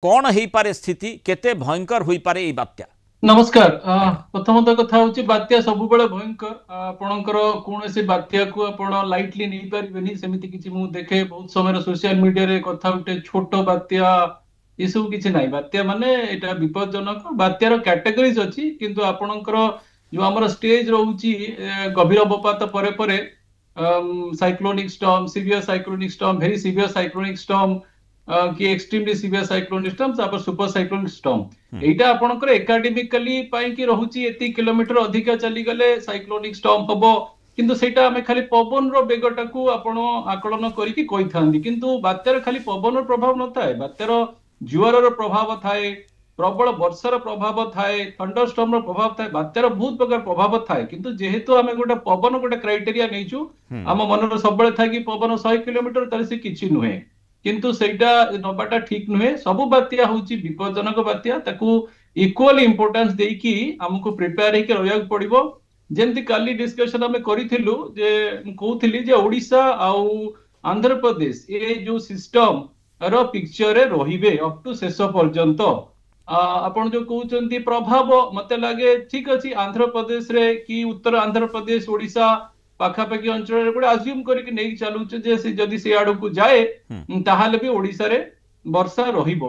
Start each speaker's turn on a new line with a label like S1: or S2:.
S1: कौन हो पारे स्थिति केते भयंकर हो पारे ये बात्या।
S2: नमस्कार।
S1: आज्ञा
S2: प्रथमतः कथा हूँ बात्या सब भयंकर आपणकर कौन सी बात्या को आप लाइटली नहीं पारे सेमती किसी मुझे देखे बहुत समय सोशल मीडिया रे कथा उठे छोट बात्या ये सब किसी ना बात्या माने एटा विपदजनक बात्यार कैटेगरीज अच्छी किंतु आपणकर जो आमर स्टेज रोची गभीर अवपात परे परे cyclonic storm severe cyclonic storm very severe cyclonic storm कि एक्सट्रीमली सीवियर साइक्लोनिक स्टॉर्म तापर सुपर साइक्लोनिक स्टॉर्म एटा आपनकर एकाडेमिकली पाई कि रहूची एती किलोमीटर अधिक चली गले साइक्लोनिक स्टॉर्म हबो किंतु सेटा हमें खाली पवन रो बेगटा को आपण आकलन करिकि कहि थांदी किंतु बात्यार खाली पवन रो प्रभाव न थाए बात्यार जुआर रो प्रभाव थाए प्रबल वर्षार प्रभाव थाए थंडरस्टॉर्म रो प्रभाव थाए बात्यार बहुत प्रकार प्रभाव थाए किंतु जेहेतु हमें गोटे पवन गोटे क्राइटेरिया नैचु आम मन सब थाए कि पवन 100 किलोमीटर तार से किछि नुहे किंतु सेटा नबाटा ठीक नुहे सब बात्या होची विपदजनक बात्या ताकू इक्वल इंपोर्टेंस देकी हमको प्रिपेयर हेके रहया पड़िबो जेंति काली डिस्कशन हमें करिथिलु जे कहउथिली जे ओडिशा आउ आंध्र प्रदेश ए जो सिस्टम रो पिक्चर रे रहिबे अप टू शेष पर्यंत आपण जो कहउचंती प्रभाव मते लागे ठीक अछि आंध्र प्रदेश रे कि उत्तर आंध्र प्रदेश ओडिशा पाखापाखि अंचल गोटे आज्यूम करके नहीं चलुचे जे जदि से आड़ को जाए ताहले भी ओडिशा रे वर्षा रहिबो।